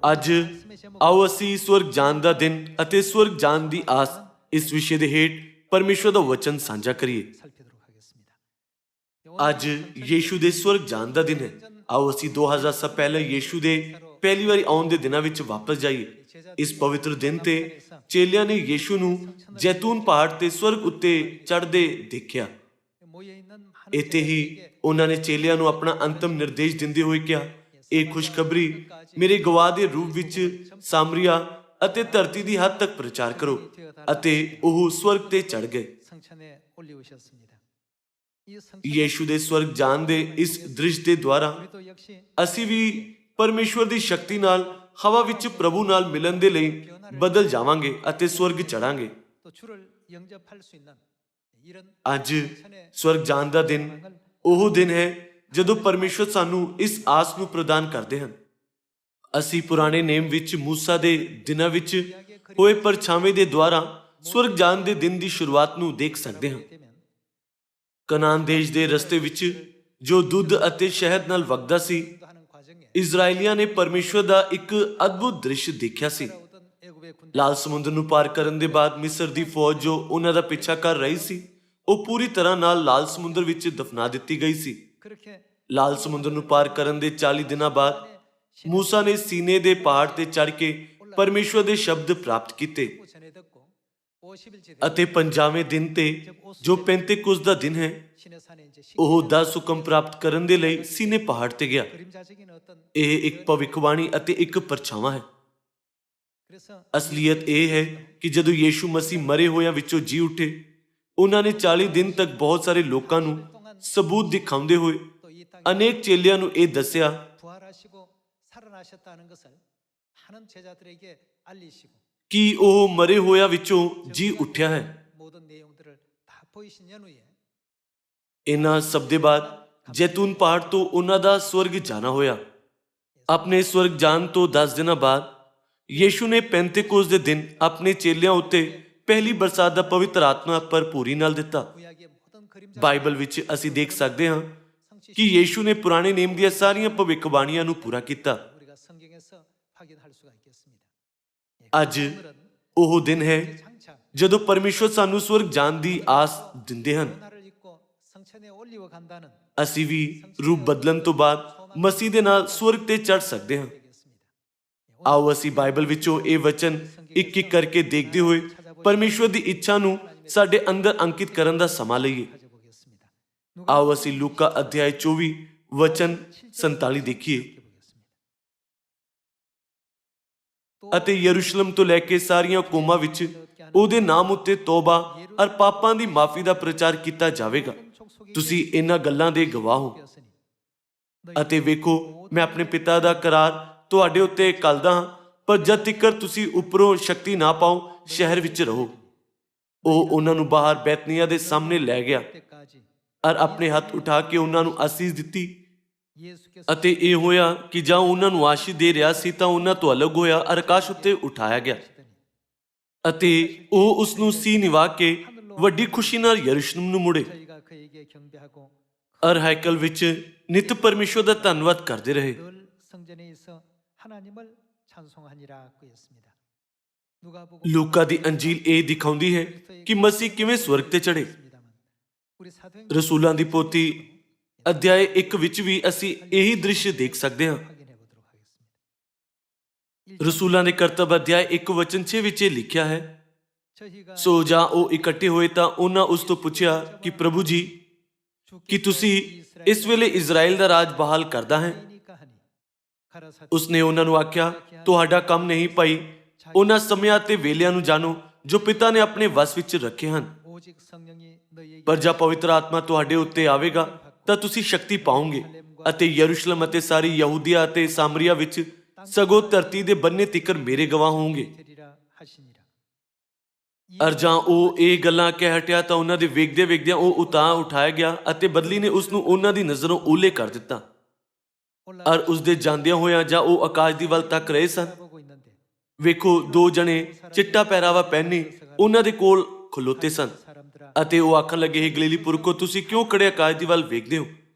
ਅੱਜ ਆਓ ਅਸੀਂ ਸਵਰਗ ਜਾਣ ਦਾ ਦਿਨ ਅਤੇ ਸਵਰਗ ਜਾਣ ਦੀ ਆਸ ਇਸ ਵਿਸ਼ੇ ਦੇ ਹੇਠ ਪਰਮੇਸ਼ਵਰ ਦਾ ਵਚਨ ਸਾਂਝਾ ਕਰੀਏ। ਅੱਜ ਯੀਸ਼ੂ ਦੇ ਸਵਰਗ ਜਾਣ ਦਾ ਦਿਨ ਹੈ। ਆਓ ਅਸੀਂ 2000 ਸਾਲ ਪਹਿਲਾਂ ਯੀਸ਼ੂ ਦੇ ਪਹਿਲੀ ਵਾਰੀ ਆਉਣ ਦੇ ਦਿਨਾਂ ਵਿੱਚ ਵਾਪਸ ਜਾਈਏ। ਇਸ ਪਵਿੱਤਰ ਦਿਨ ਤੇ ਚੇਲਿਆਂ ਨੇ ਯੀਸ਼ੂ ਨੂੰ ਜੈਤੂਨ ਪਹਾੜ ਤੇ ਸਵਰਗ ਉੱਤੇ ਚੜ੍ਹਦੇ ਦੇਖਿਆ। ਇੱਥੇ ਹੀ ਉਹਨਾਂ ਨੇ ਚੇਲਿਆਂ ਨੂੰ ਆਪਣਾ ਅੰਤਮ ਨਿਰਦੇਸ਼ ਦਿੰਦੇ ਹੋਏ ਕਿਹਾ, ਇਹ ਖੁਸ਼ਖਬਰੀ ਮੇਰੇ ਗਵਾਹ ਦੇ ਰੂਪ ਵਿੱਚ ਸਾਮਰੀਆ ਅਤੇ ਧਰਤੀ ਦੀ ਹੱਦ ਤੱਕ ਪ੍ਰਚਾਰ ਕਰੋ। ਅਤੇ ਉਹ ਸਵਰਗ ਤੇ ਚੜ੍ਹ ਗਏ। ਯੀਸ਼ੂ ਦੇ ਸਵਰਗ ਜਾਣ ਦੇ ਇਸ ਦ੍ਰਿਸ਼ ਦੇ ਦੁਆਰਾ ਅਸੀਂ ਵੀ ਪਰਮੇਸ਼ਵਰ ਦੀ ਸ਼ਕਤੀ ਨਾਲ ਹਵਾ ਵਿੱਚ ਪ੍ਰਭੂ ਨਾਲ ਮਿਲਣ ਦੇ ਲਈ ਬਦਲ ਜਾਵਾਂਗੇ ਅਤੇ ਸਵਰਗ ਚੜਾਂਗੇ। ਅੱਜ ਸਵਰਗ ਜਾਣ ਦਾ ਦਿਨ ਉਹ ਦਿਨ ਹੈ ਜਦੋਂ ਪਰਮੇਸ਼ਵਰ ਸਾਨੂੰ ਇਸ ਆਸ ਨੂੰ ਪ੍ਰਦਾਨ ਕਰਦੇ ਹਨ। ਅਸੀਂ ਪੁਰਾਣੇ ਨੇਮ ਵਿੱਚ ਮੂਸਾ ਦੇ ਦਿਨਾਂ ਵਿੱਚ ਹੋਏ ਪਰਛਾਵੇਂ ਦੇ ਦੁਆਰਾ ਸਵਰਗ ਜਾਣ ਦੇ ਦਿਨ ਦੀ ਸ਼ੁਰੂਆਤ ਨੂੰ ਦੇਖ ਸਕਦੇ ਹਾਂ। ਕਨਾਨ ਦੇਸ਼ ਦੇ ਰਸਤੇ ਵਿੱਚ ਜੋ ਦੁੱਧ ਅਤੇ ਸ਼ਹਿਦ ਨਾਲ ਵਗਦਾ ਸੀ, ਇਜ਼ਰਾਈਲੀਆਂ ਨੇ ਪਰਮੇਸ਼ਵਰ ਦਾ ਇੱਕ ਅਦਭੁਤ ਦ੍ਰਿਸ਼ ਦੇਖਿਆ ਸੀ। ਲਾਲ ਸਮੁੰਦਰ ਨੂੰ ਪਾਰ ਕਰਨ ਦੇ ਬਾਅਦ ਮਿਸਰ ਦੀ ਫੌਜ ਜੋ ਉਹਨਾਂ ਦਾ ਪਿੱਛਾ ਕਰ ਰਹੀ ਸੀ, ਉਹ ਪੂਰੀ ਤਰ੍ਹਾਂ ਨਾਲ ਲਾਲ ਸਮੁੰਦਰ ਵਿੱਚ ਦਫਨਾ ਦਿੱਤੀ ਗਈ ਸੀ। ਲਾਲ ਸਮੁੰਦਰ ਨੂੰ ਪਾਰ ਕਰਨ ਦੇ 40 ਦਿਨਾਂ ਬਾਅਦ ਮੂਸਾ ਨੇ ਸੀਨੇ ਦੇ ਪਹਾੜ ਤੇ ਚੜ੍ਹ ਕੇ ਪਰਮੇਸ਼ਵਰ ਦੇ ਸ਼ਬਦ ਪ੍ਰਾਪਤ ਕੀਤੇ ਅਤੇ 50ਵੇਂ ਦਿਨ ਤੇ ਜੋ ਪੈਂਤੇਕੁਸਤ ਦਾ ਦਿਨ ਹੈ, ਉਹ 10 ਹੁਕਮ ਪ੍ਰਾਪਤ ਕਰਨ ਦੇ ਲਈ ਸੀਨੇ ਪਹਾੜ ਤੇ ਗਿਆ। ਇਹ ਇੱਕ ਭਵਿੱਖਬਾਣੀ ਅਤੇ ਇੱਕ ਪਰਛਾਵਾਂ ਹੈ। ਅਸਲੀਅਤ ਇਹ ਹੈ ਕਿ ਜਦੋਂ ਯੀਸ਼ੂ ਮਸੀਹ ਮਰੇ ਹੋਇਆਂ ਵਿੱਚੋਂ ਜੀ ਉੱਠੇ, ਉਹਨਾਂ ਨੇ 40 ਦਿਨ ਤੱਕ ਬਹੁਤ ਸਾਰੇ ਲੋਕਾਂ ਨੂੰ ਸਬੂਤ ਦਿਖਾਉਂਦੇ ਹੋਏ ਅਨੇਕ ਚੇਲਿਆਂ ਨੂੰ ਇਹ ਦੱਸਿਆ ਕਿ ਉਹ ਮਰੇ ਹੋਇਆਂ ਵਿੱਚੋਂ ਜੀ ਉੱਠਿਆ ਹੈ। ਇਹਨਾਂ ਸਭ ਦੇ ਬਾਅਦ ਜੈਤੂਨ ਪਹਾੜ ਤੋਂ ਉਹਨਾਂ ਦਾ ਸਵਰਗ ਜਾਣਾ ਹੋਇਆ। ਆਪਣੇ ਸਵਰਗ ਜਾਣ ਤੋਂ 10 ਦਿਨਾਂ ਬਾਅਦ ਯੀਸ਼ੂ ਨੇ ਪੈਂਤੇਕੁਸਤ ਦੇ ਦਿਨ ਆਪਣੇ ਚੇਲਿਆਂ ਉੱਤੇ ਪਹਿਲੀ ਬਰਸਾਤ ਦਾ ਪਵਿੱਤਰ ਆਤਮਾ ਭਰਪੂਰੀ ਨਾਲ ਦਿੱਤਾ। ਬਾਈਬਲ ਵਿੱਚ ਅਸੀਂ ਦੇਖ ਸਕਦੇ ਹਾਂ ਕਿ ਯੀਸ਼ੂ ਨੇ ਪੁਰਾਣੇ ਨੇਮ ਦੀਆਂ ਸਾਰੀਆਂ ਭਵਿੱਖਬਾਣੀਆਂ ਨੂੰ ਪੂਰਾ ਕੀਤਾ। ਅੱਜ ਉਹ ਦਿਨ ਹੈ ਜਦੋਂ ਪਰਮੇਸ਼ਵਰ ਸਾਨੂੰ ਸਵਰਗ ਜਾਣ ਦੀ ਆਸ ਦਿੰਦੇ ਹਨ। ਅਸੀਂ ਵੀ ਰੂਪ ਬਦਲਣ ਤੋਂ ਬਾਅਦ ਮਸੀਹ ਦੇ ਨਾਲ ਸਵਰਗ ਤੇ ਚੜ੍ਹ ਸਕਦੇ ਹਾਂ। ਆਓ ਅਸੀਂ ਬਾਈਬਲ ਵਿੱਚੋਂ ਇਹ ਵਚਨ ਇੱਕ ਇੱਕ ਕਰਕੇ ਦੇਖਦੇ ਹੋਏ ਪਰਮੇਸ਼ਵਰ ਦੀ ਇੱਛਾ ਨੂੰ ਸਾਡੇ ਅੰਦਰ ਅੰਕਿਤ ਕਰਨ ਦਾ ਸਮਾਂ ਲਈਏ। ਆਓ ਅਸੀਂ ਲੂਕਾ ਅਧਿਆਇ 24 ਵਚਨ 47 ਦੇਖੀਏ। ਅਤੇ ਯਰੂਸ਼ਲਮ ਤੋਂ ਲੈ ਕੇ ਸਾਰੀਆਂ ਕੌਮਾਂ ਵਿੱਚ ਉਹਦੇ ਨਾਮ ਉੱਤੇ ਤੋਬਾ ਅਰ ਪਾਪਾਂ ਦੀ ਮਾਫੀ ਦਾ ਪ੍ਰਚਾਰ ਕੀਤਾ ਜਾਵੇਗਾ। ਤੁਸੀਂ ਇਹਨਾਂ ਗੱਲਾਂ ਦੇ ਗਵਾਹ ਹੋ। ਅਤੇ ਵੇਖੋ, ਮੈਂ ਆਪਣੇ ਪਿਤਾ ਦਾ ਕਰਾਰ ਤੁਹਾਡੇ ਉੱਤੇ ਘੱਲਦਾ ਹਾਂ, ਪਰ ਜਦ ਤੀਕਰ ਤੁਸੀਂ ਉੱਪਰੋਂ ਸ਼ਕਤੀ ਨਾ ਪਾਓ, ਸ਼ਹਿਰ ਵਿੱਚ ਰਹੋ। ਉਹ ਉਹਨਾਂ ਨੂੰ ਬਾਹਰ ਬੈਤਨੀਆ ਦੇ ਸਾਹਮਣੇ ਲੈ ਗਿਆ ਅਰ ਆਪਣੇ ਹੱਥ ਉਠਾ ਕੇ ਉਹਨਾਂ ਨੂੰ ਆਸੀਸ ਦਿੱਤੀ। ਅਤੇ ਇਹ ਹੋਇਆ ਕਿ ਜਦੋਂ ਉਹਨਾਂ ਨੂੰ ਆਸ਼ੀਸ਼ ਦੇ ਰਿਹਾ ਸੀ ਤਾਂ ਉਹਨਾਂ ਤੋਂ ਅਲੱਗ ਹੋਇਆ ਅਰ ਆਕਾਸ਼ ਉੱਤੇ ਉਠਾਇਆ ਗਿਆ। ਅਤੇ ਉਹ ਉਸ ਨੂੰ ਸੀਨ ਨਿਵਾ ਕੇ ਵੱਡੀ ਖੁਸ਼ੀ ਨਾਲ ਯਰੂਸ਼ਲਮ ਨੂੰ ਮੁੜੇ ਅਰ ਹੈਕਲ ਵਿੱਚ ਨਿਤ ਪਰਮੇਸ਼ਵਰ ਦਾ ਧੰਨਵਾਦ ਕਰਦੇ ਰਹੇ। ਲੂਕਾ ਦੀ ਅੰਜੀਲ ਇਹ ਦਿਖਾਉਂਦੀ ਹੈ ਕਿ ਮਸੀਹ ਕਿਵੇਂ ਸਵਰਗ ਤੇ ਚੜ੍ਹੇ। ਰਸੂਲਾਂ ਦੀ ਪੋਥੀ ਅਧਿਆਇ 1 ਵਿੱਚ ਵੀ ਅਸੀਂ ਇਹੀ ਦ੍ਰਿਸ਼ ਦੇਖ ਸਕਦੇ ਹਾਂ। ਰਸੂਲਾਂ ਦੇ ਕਰਤੱਵ ਅਧਿਆਇ 1 ਵਚਨ 6 ਵਿੱਚ ਇਹ ਲਿਖਿਆ ਹੈ, ਸੋ ਜਾਂ ਉਹ ਇਕੱਠੇ ਹੋਏ ਤਾਂ ਉਹਨਾਂ ਉਸ ਤੋਂ ਪੁੱਛਿਆ ਕਿ ਪ੍ਰਭੂ ਜੀ, ਕਿ ਤੁਸੀਂ ਇਸ ਵੇਲੇ ਇਜ਼ਰਾਈਲ ਦਾ ਰਾਜ ਬਹਾਲ ਕਰਦਾ ਹੈ? ਉਸਨੇ ਉਹਨਾਂ ਨੂੰ ਆਖਿਆ, ਤੁਹਾਡਾ ਕੰਮ ਨਹੀਂ ਭਾਈ, ਉਹਨਾਂ ਸਮਿਆਂ ਤੇ ਵੇਲਿਆਂ ਨੂੰ ਜਾਣੋ ਜੋ ਪਿਤਾ ਨੇ ਆਪਣੇ ਵਸ ਵਿੱਚ ਰੱਖੇ ਹਨ। ਪਰ ਜਦ ਪਵਿੱਤਰ ਆਤਮਾ ਤੁਹਾਡੇ ਉੱਤੇ ਆਵੇਗਾ ਤਾਂ ਤੁਸੀਂ ਸ਼ਕਤੀ ਪਾਓਗੇ ਅਤੇ ਯਰੂਸ਼ਲਮ ਅਤੇ ਸਾਰੀ ਯਹੂਦੀਆ ਅਤੇ ਸਾਮਰੀਆ ਵਿੱਚ ਸਗੋਂ ਧਰਤੀ ਦੇ ਬੰਨੇ ਤੀਕਰ ਮੇਰੇ ਗਵਾਹ ਹੋਣਗੇ। ਅਰ ਜਾਂ ਉਹ ਇਹ ਗੱਲਾਂ ਕਹਿ ਹਟਿਆ ਤਾਂ ਉਹਨਾਂ ਦੇ ਵੇਖਦੇ ਵੇਖਦਿਆਂ ਉਹ ਉਤਾਂਹ ਉਠਾਇਆ ਗਿਆ ਅਤੇ ਬਦਲੀ ਨੇ ਉਸ ਨੂੰ ਉਹਨਾਂ ਦੀ ਨਜ਼ਰੋਂ ਓਹਲੇ ਕਰ ਦਿੱਤਾ। ਅਰ ਉਸਦੇ ਜਾਂਦਿਆਂ ਹੋਇਆਂ ਜਾਂ ਉਹ ਆਕਾਸ਼ ਦੀ ਵੱਲ ਤੱਕ ਰਹੇ ਸਨ, ਵੇਖੋ 2 ਜਣੇ ਚਿੱਟਾ ਪਹਿਰਾਵਾ ਪਹਿਨੇ ਉਹਨਾਂ ਦੇ ਕੋਲ ਖਲੋਤੇ ਸਨ ਅਤੇ ਉਹ ਆਖਣ ਲੱਗੇ, ਹੇ ਗਲੀਲੀ ਪੁਰਖੋ, ਤੁਸੀਂ ਕਿਉਂ ਖੜੇ ਆਕਾਸ਼ ਦੀ ਵੱਲ ਵੇਖਦੇ ਹੋ?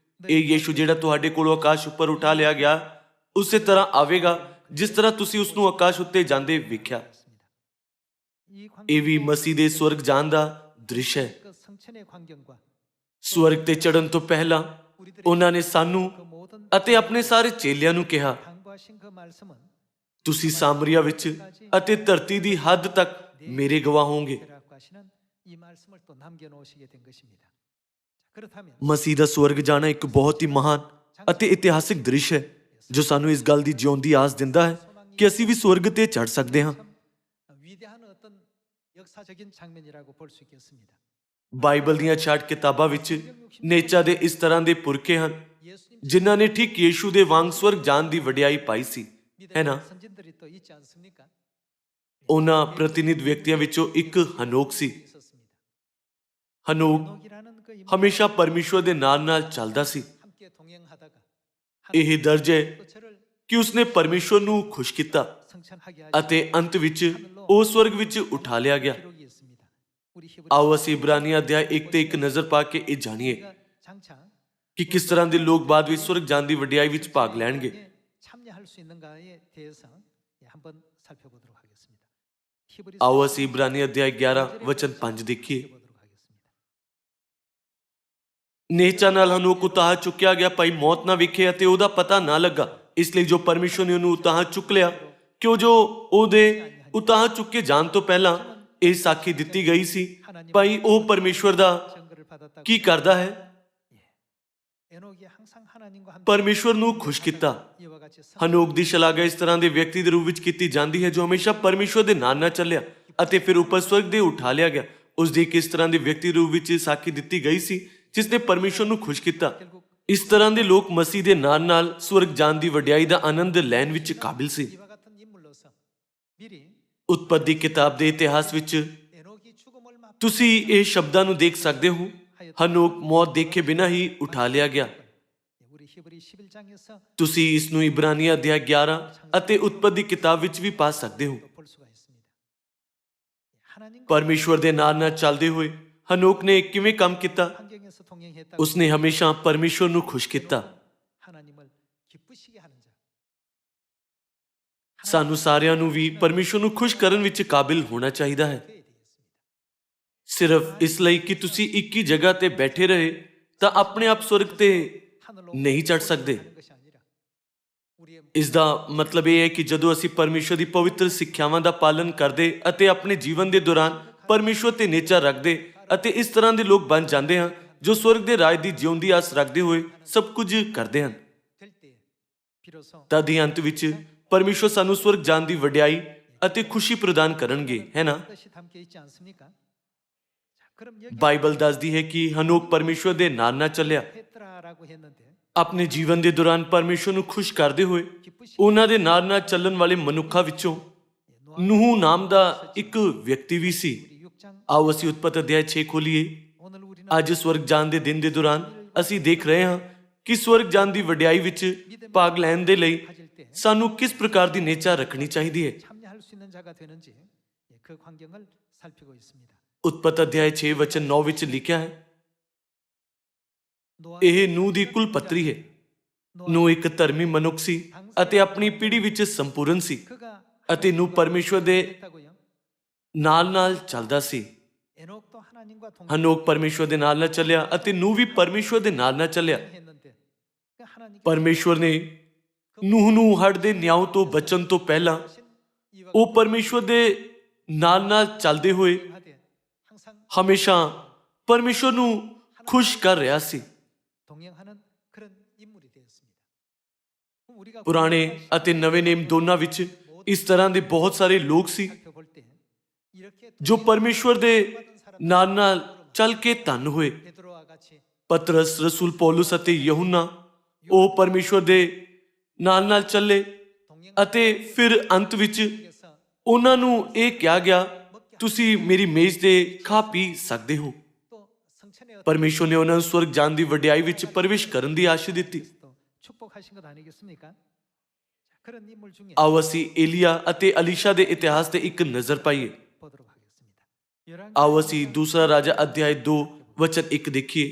ਇਹ ਯੀਸ਼ੂ ਜਿਹੜਾ ਤੁਹਾਡੇ ਕੋਲੋਂ ਆਕਾਸ਼ ਉੱਪਰ ਉਠਾ ਲਿਆ ਗਿਆ, ਉਸੇ ਤਰ੍ਹਾਂ ਆਵੇਗਾ ਜਿਸ ਤਰ੍ਹਾਂ ਤੁਸੀਂ ਉਸ ਨੂੰ ਆਕਾਸ਼ ਉੱਤੇ ਜਾਂਦੇ ਵੇਖਿਆ। ਇਹ ਵੀ ਮਸੀਹ ਦੇ ਸਵਰਗ ਜਾਣ ਦਾ ਦ੍ਰਿਸ਼ ਹੈ। ਸਵਰਗ ਤੇ ਚੜ੍ਹਨ ਤੋਂ ਪਹਿਲਾਂ ਉਹਨਾਂ ਨੇ ਸਾਨੂੰ ਅਤੇ ਆਪਣੇ ਸਾਰੇ ਚੇਲਿਆਂ ਨੂੰ ਕਿਹਾ, ਤੁਸੀਂ ਸਾਮਰੀਆ ਵਿੱਚ ਅਤੇ ਧਰਤੀ ਦੀ ਹੱਦ ਤੱਕ ਮੇਰੇ ਗਵਾਹ ਹੋਵੋਗੇ। ਮਸੀਹ ਦਾ ਸਵਰਗ ਜਾਣਾ ਇੱਕ ਬਹੁਤ ਹੀ ਮਹਾਨ ਅਤੇ ਇਤਿਹਾਸਿਕ ਦ੍ਰਿਸ਼ ਹੈ, ਜੋ ਸਾਨੂੰ ਇਸ ਗੱਲ ਦੀ ਜਿਉਂਦੀ ਆਸ ਦਿੰਦਾ ਹੈ ਕਿ ਅਸੀਂ ਵੀ ਸਵਰਗ ਤੇ ਚੜ੍ਹ ਸਕਦੇ ਹਾਂ। ਬਾਈਬਲ ਦੀਆਂ 66 ਕਿਤਾਬਾਂ ਵਿੱਚ ਨੇਚਾ ਦੇ ਇਸ ਤਰ੍ਹਾਂ ਦੇ ਪੁਰਖੇ ਹਨ ਜਿਨ੍ਹਾਂ ਨੇ ਠੀਕ ਯੀਸ਼ੂ ਦੇ ਵਾਂਗ ਸਵਰਗ ਜਾਣ ਦੀ ਵਡਿਆਈ ਪਾਈ ਸੀ, ਹੈ ਨਾ? ਉਹਨਾਂ ਪ੍ਰਤੀਨਿਧ ਵਿਅਕਤੀਆਂ ਵਿੱਚੋਂ ਇੱਕ ਹਨੋਕ ਸੀ। ਹਨੋਕ ਹਮੇਸ਼ਾ ਪਰਮੇਸ਼ਵਰ ਦੇ ਨਾਲ ਚੱਲਦਾ ਸੀ। ਇਹ ਦਰਜ ਹੈ ਕਿ ਉਸਨੇ ਪਰਮੇਸ਼ਵਰ ਨੂੰ ਖੁਸ਼ ਕੀਤਾ ਅਤੇ ਅੰਤ ਵਿੱਚ ਉਹ ਸਵਰਗ ਵਿੱਚ ਉਠਾ ਲਿਆ ਗਿਆ। ਆਓ ਅਸੀਂ ਇਬਰਾਨੀਆਂ ਅਧਿਆਇ 1 ਤੇ ਇੱਕ ਨਜ਼ਰ ਪਾ ਕੇ ਇਹ ਜਾਣੀਏ ਕਿ ਕਿਸ ਤਰ੍ਹਾਂ ਦੇ ਲੋਕ ਬਾਅਦ ਵਿੱਚ ਸਵਰਗ ਜਾਣ ਦੀ ਵਡਿਆਈ ਵਿੱਚ ਭਾਗ ਲੈਣਗੇ। ਆਓ ਅਸੀਂ ਇਬਰਾਨੀਆਂ ਅਧਿਆਇ 11 ਵਚਨ 5 ਦੇਖੀਏ। ਨੇਚਾ ਨਾਲ ਹਨੋਕ ਉਤਾਹ ਚੁੱਕਿਆ ਗਿਆ, ਭਾਈ ਮੌਤ ਨਾ ਵੇਖੇ ਅਤੇ ਉਹਦਾ ਪਤਾ ਨਾ ਲੱਗਾ। ਇਸ ਲਈ ਜੋ ਪਰਮੇਸ਼ਵਰ ਨੇ ਉਹਨੂੰ ਉਤਾਹ ਚੁੱਕ ਲਿਆ, ਕਿਉਂ ਜੋ ਉਹਦੇ ਉਤਾਹ ਚੁੱਕੇ ਜਾਣ ਤੋਂ ਪਹਿਲਾਂ ਇਹ ਸਾਖੀ ਦਿੱਤੀ ਗਈ ਸੀ, ਭਾਈ ਉਹ ਪਰਮੇਸ਼ਵਰ ਦਾ ਕੀ ਕਰਦਾ ਹੈ? ਪਰਮੇਸ਼ਵਰ ਨੂੰ ਖੁਸ਼ ਕੀਤਾ। ਹਨੋਕ ਦੀ ਸ਼ਲਾਘਾ ਇਸ ਤਰ੍ਹਾਂ ਦੇ ਵਿਅਕਤੀ ਦੇ ਰੂਪ ਵਿੱਚ ਕੀਤੀ ਜਾਂਦੀ ਹੈ ਜੋ ਹਮੇਸ਼ਾ ਪਰਮੇਸ਼ਵਰ ਦੇ ਨਾਲ ਚੱਲਿਆ ਅਤੇ ਫਿਰ ਉੱਪਰ ਸਵਰਗ ਦੇ ਉਠਾ ਲਿਆ ਗਿਆ। ਉਸ ਦੀ ਕਿਸ ਤਰ੍ਹਾਂ ਦੇ ਵਿਅਕਤੀ ਰੂਪ ਵਿੱਚ ਸਾਖੀ ਦਿੱਤੀ ਗਈ ਸੀ ਜਿਸ ਨੇ ਪਰਮੇਸ਼ਵਰ ਨੂੰ ਖੁਸ਼ ਕੀਤਾ। ਇਸ ਤਰ੍ਹਾਂ ਦੇ ਲੋਕ ਮਸੀਹ ਦੇ ਨਾਲ ਸਵਰਗ ਜਾਣ ਦੀ ਵਡਿਆਈ ਦਾ ਆਨੰਦ ਲੈਣ ਵਿੱਚ ਕਾਬਿਲ ਸੀ। ਉਤਪਤੀ ਕਿਤਾਬ ਦੇ ਇਤਿਹਾਸ ਵਿੱਚ ਤੁਸੀਂ ਇਹ ਸ਼ਬਦਾਂ ਨੂੰ ਦੇਖ ਸਕਦੇ ਹੋ, ਹਨੋਕ ਮੌਤ ਦੇਖੇ ਬਿਨਾਂ ਹੀ ਉਠਾ ਲਿਆ ਗਿਆ। ਤੁਸੀਂ ਇਸ ਨੂੰ ਇਬਰਾਨੀਆਂ ਅਧਿਆਇ 11 ਅਤੇ ਉਤਪਤੀ ਕਿਤਾਬ ਵਿੱਚ ਵੀ ਪਾ ਸਕਦੇ ਹੋ। ਪਰਮੇਸ਼ਵਰ ਦੇ ਨਾਲ ਚੱਲਦੇ ਹੋਏ ਹਨੋਕ ਨੇ ਕਿਵੇਂ ਕੰਮ ਕੀਤਾ? ਉਸਨੇ ਹਮੇਸ਼ਾ ਪਰਮੇਸ਼ਵਰ ਨੂੰ ਖੁਸ਼ ਕੀਤਾ। ਸਾਨੂੰ ਸਾਰਿਆਂ ਨੂੰ ਵੀ ਪਰਮੇਸ਼ਵਰ ਨੂੰ ਖੁਸ਼ ਕਰਨ ਵਿੱਚ ਕਾਬਿਲ ਹੋਣਾ ਚਾਹੀਦਾ ਹੈ। ਸਿਰਫ ਇਸ ਲਈ ਕਿ ਤੁਸੀਂ ਇੱਕ ਹੀ ਜਗ੍ਹਾ ਤੇ ਬੈਠੇ ਰਹੇ ਤਾਂ ਆਪਣੇ ਆਪ ਸਵਰਗ ਤੇ ਨਹੀਂ ਚੜ੍ਹ ਸਕਦੇ। ਇਸ ਦਾ ਮਤਲਬ ਇਹ ਹੈ ਕਿ ਜਦੋਂ ਅਸੀਂ ਪਰਮੇਸ਼ਵਰ ਦੀ ਪਵਿੱਤਰ ਸਿੱਖਿਆਵਾਂ ਦਾ ਪਾਲਨ ਕਰਦੇ ਅਤੇ ਆਪਣੇ ਜੀਵਨ ਦੇ ਦੌਰਾਨ ਪਰਮੇਸ਼ਵਰ ਤੇ ਨਿਚਾ ਰੱਖਦੇ ਅਤੇ ਇਸ ਤਰ੍ਹਾਂ ਦੇ ਲੋਕ ਬਣ ਜਾਂਦੇ ਹਾਂ ਜੋ ਸਵਰਗ ਦੇ ਰਾਜ ਦੀ ਜਿਉਂਦੀ ਆਸ ਰੱਖਦੇ ਹੋਏ ਸਭ ਕੁਝ ਕਰਦੇ ਹਨ, ਤਦ ਹੀ ਅੰਤ ਵਿੱਚ ਪਰਮੇਸ਼ਵਰ ਸਾਨੂੰ ਸਵਰਗ ਜਾਣ ਦੀ ਵਡਿਆਈ ਅਤੇ ਖੁਸ਼ੀ ਪ੍ਰਦਾਨ ਕਰਨਗੇ, ਹੈ ਨਾ? ਬਾਈਬਲ ਦੱਸਦੀ ਹੈ ਕਿ ਹਨੋਕ ਪਰਮੇਸ਼ਵਰ ਦੇ ਨਾਲ ਚੱਲਿਆ। ਆਪਣੇ ਜੀਵਨ ਦੇ ਦੌਰਾਨ ਪਰਮੇਸ਼ਵਰ ਨੂੰ ਖੁਸ਼ ਕਰਦੇ ਹੋਏ ਉਹਨਾਂ ਦੇ ਨਾਲ ਚੱਲਣ ਵਾਲੇ ਮਨੁੱਖਾਂ ਵਿੱਚੋਂ ਨੂਹ ਨਾਮ ਦਾ ਇੱਕ ਵਿਅਕਤੀ ਵੀ ਸੀ। ਆਓ ਅਸੀਂ ਉਤਪਤ ਅਧਿਆਇ 6 ਖੋਲੀਏ। ਅੱਜ ਸਵਰਗ ਜਾਣ ਦੇ ਦਿਨ ਦੇ ਦੌਰਾਨ ਅਸੀਂ ਦੇਖ ਰਹੇ ਹਾਂ ਕਿ ਸਵਰਗ ਜਾਣ ਦੀ ਵਡਿਆਈ ਵਿੱਚ ਭਾਗ ਲੈਣ ਦੇ ਲਈ ਸਾਨੂੰ ਕਿਸ ਪ੍ਰਕਾਰ ਦੀ ਨੇਚਾ ਰੱਖਣੀ ਚਾਹੀਦੀ ਹੈ। ਉਤਪਤ ਅਧਿਆਇ 6 ਵਚਨ 9 ਵਿੱਚ ਲਿਖਿਆ ਹੈ, ਇਹ ਨੂਹ ਦੀ ਕੁਲ ਪੱਤਰੀ ਹੈ। ਨੂਹ ਇੱਕ ਧਰਮੀ ਮਨੁੱਖ ਸੀ ਅਤੇ ਆਪਣੀ ਪੀੜ੍ਹੀ ਵਿੱਚ ਸੰਪੂਰਨ ਸੀ ਅਤੇ ਨੂਹ ਪਰਮੇਸ਼ਵਰ ਦੇ ਨਾਲ ਚੱਲਦਾ ਸੀ। ਹਨੋਕ ਪਰਮੇਸ਼ਵਰ ਦੇ ਨਾਲ ਚੱਲਿਆ ਅਤੇ ਨੂਹ ਵੀ ਪਰਮੇਸ਼ਵਰ ਦੇ ਨਾਲ ਚੱਲਿਆ। ਪਰਮੇਸ਼ਵਰ ਨੇ ਨੂਹ ਨੂੰ ਹੜ੍ਹ ਦੇ ਨਿਆਂ ਤੋਂ ਬਚਣ ਤੋਂ ਪਹਿਲਾਂ ਉਹ ਪਰਮੇਸ਼ਵਰ ਦੇ ਨਾਲ ਚੱਲਦੇ ਹੋਏ ਹਮੇਸ਼ਾ ਪਰਮੇਸ਼ਵਰ ਨੂੰ ਖੁਸ਼ ਕਰ ਰਿਹਾ ਸੀ। ਪੁਰਾਣੇ ਅਤੇ ਨਵੇਂ ਨੇਮ ਦੋਨਾਂ ਵਿੱਚ ਇਸ ਤਰ੍ਹਾਂ ਦੇ ਬਹੁਤ ਸਾਰੇ ਲੋਕ ਸੀ ਜੋ ਪਰਮੇਸ਼ਵਰ ਦੇ ਨਾਲ ਚੱਲ ਕੇ ਧੰਨ ਹੋਏ। ਪਤਰਸ, ਰਸੂਲ ਪੌਲੁਸ ਅਤੇ ਯਹੂਨਾ, ਉਹ ਪਰਮੇਸ਼ਵਰ ਦੇ ਨਾਲ ਚੱਲੇ ਅਤੇ ਫਿਰ ਅੰਤ ਵਿੱਚ ਉਹਨਾਂ ਨੂੰ ਇਹ ਕਿਹਾ ਗਿਆ, ਤੁਸੀਂ ਮੇਰੀ ਮੇਜ਼ ਤੇ ਖਾ ਪੀ ਸਕਦੇ ਹੋ। ਪਰਮੇਸ਼ਵਰ ਨੇ ਉਹਨਾਂ ਨੂੰ ਸਵਰਗ ਜਾਣ ਦੀ ਵਡਿਆਈ ਵਿੱਚ ਪ੍ਰਵੇਸ਼ ਕਰਨ ਦੀ ਆਸ਼ੀਸ਼ ਦਿੱਤੀ। ਆਓ ਅਸੀਂ ਏਲੀਆ ਅਤੇ ਅਲੀਸ਼ਾ ਦੇ ਇਤਿਹਾਸ ਤੇ ਇੱਕ ਨਜ਼ਰ ਪਾਈਏ। ਆਓ ਅਸੀਂ ਦੂਸਰਾ ਰਾਜਾ ਅਧਿਆਇ 2 ਵਚਨ 1 ਦੇਖੀਏ।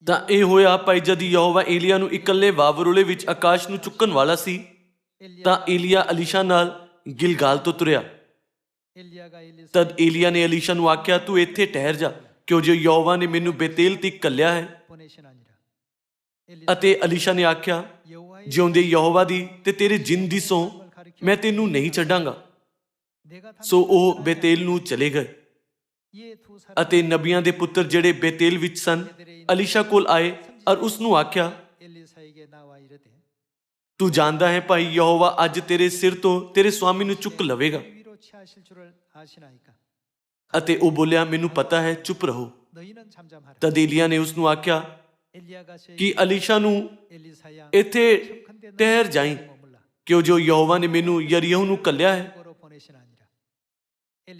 ਤਾਂ ਇਹ ਹੋਇਆ ਭਾਈ ਜਦ ਯਹੋਵਾ ਏਲੀਆ ਨੂੰ ਇਕੱਲੇ ਵਾਵਰੋਲੇ ਵਿੱਚ ਆਕਾਸ਼ ਨੂੰ ਚੁੱਕਣ ਵਾਲਾ ਸੀ ਤਾਂ ਏਲੀਆ ਅਲੀਸ਼ਾ ਨਾਲ ਗਿਲਗਾਲ ਤੋਂ ਤੁਰਿਆ। ਤਦ ਏਲੀਆ ਨੇ ਅਲੀਸ਼ਾ ਨੂੰ ਆਖਿਆ, ਤੂੰ ਇੱਥੇ ਠਹਿਰ ਜਾ, ਕਿਉਂ ਜੋ ਯਹੋਵਾ ਨੇ ਮੈਨੂੰ ਬੇਤੇਲ ਤੀਕ ਘੱਲਿਆ ਹੈ। ਅਤੇ ਅਲੀਸ਼ਾ ਨੇ ਆਖਿਆ, ਜਿਉਂਦੇ ਯਹੋਵਾ ਦੀ ਤੇ ਤੇਰੇ ਜਿੰਦ ਦੀ ਸਹੁੰ, ਮੈਂ ਤੈਨੂੰ ਨਹੀਂ ਛੱਡਾਂਗਾ। ਸੋ ਉਹ ਬੇਤੇਲ ਨੂੰ ਚਲੇ ਗਏ। ਅਤੇ ਨਬੀਆਂ ਦੇ ਪੁੱਤਰ ਜਿਹੜੇ ਬੇਤੇਲ ਵਿੱਚ ਸਨ ਅਲੀਸ਼ਾ ਕੋਲ ਆਏ ਔਰ ਉਸ ਨੂੰ ਆਖਿਆ, ਤੂੰ ਜਾਣਦਾ ਹੈ ਭਾਈ ਯਹੋਵਾ ਅੱਜ ਤੇਰੇ ਸਿਰ ਤੋਂ ਤੇਰੇ ਸੁਆਮੀ ਨੂੰ ਚੁੱਕ ਲਵੇਗਾ। ਅਤੇ ਉਹ ਬੋਲਿਆ, ਮੈਨੂੰ ਪਤਾ ਹੈ, ਚੁੱਪ ਰਹੋ। ਤਦ ਏਲੀਆ ਨੇ ਉਸ ਨੂੰ ਆਖਿਆ ਕਿ ਅਲੀਸ਼ਾ ਨੂੰ ਇੱਥੇ ਠਹਿਰ ਜਾਈਂ, ਕਿਉਂ ਜੋ ਯਹੋਵਾ ਨੇ ਮੈਨੂੰ ਯਰੀਹੋ ਨੂੰ ਘੱਲਿਆ ਹੈ।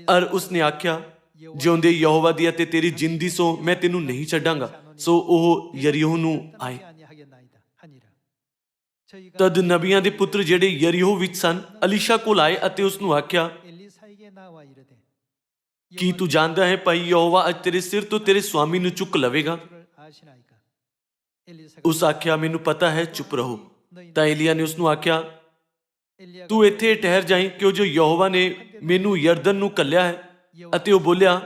ਔਰ ਉਸਨੇ ਆਖਿਆ, ਜਿਉਂਦੇ ਯਹੋਵਾ ਦੀ ਅਤੇ ਤੇਰੀ ਜਿੰਦ ਦੀ ਸਹੁੰ, ਮੈਂ ਤੈਨੂੰ ਨਹੀਂ ਛੱਡਾਂਗਾ। ਸੋ ਉਹ ਯਰੀਹੋ ਨੂੰ ਆਏ। ਤਦ ਨਬੀਆਂ ਦੇ ਪੁੱਤਰ ਜਿਹੜੇ ਯਰੀਹੋ ਵਿੱਚ ਸਨ ਅਲੀਸ਼ਾ ਕੋਲ ਆਏ ਅਤੇ ਉਸ ਨੂੰ ਆਖਿਆ, ਕੀ ਤੂੰ ਜਾਣਦਾ ਹੈ ਭਾਈ ਯਹੋਵਾ ਅੱਜ ਤੇਰੇ ਸਿਰ ਤੋਂ ਤੇਰੇ ਸੁਆਮੀ ਨੂੰ ਚੁੱਕ ਲਵੇਗਾ। ਉਸ ਆਖਿਆ, ਮੈਨੂੰ ਪਤਾ ਹੈ, ਚੁੱਪ ਰਹੋ। ਤਾਂ ਏਲੀਆ ਨੇ ਉਸ ਨੂੰ ਆਖਿਆ, ਤੂੰ ਇੱਥੇ ਠਹਿਰ ਜਾਈਂ, ਕਿਉਂ ਜੋ ਯਹੋਵਾ ਨੇ ਮੈਨੂੰ ਯਰਦਨ ਨੂੰ ਘੱਲਿਆ ਹੈ। ਅਤੇ ਉਹ ਬੋਲਿਆ,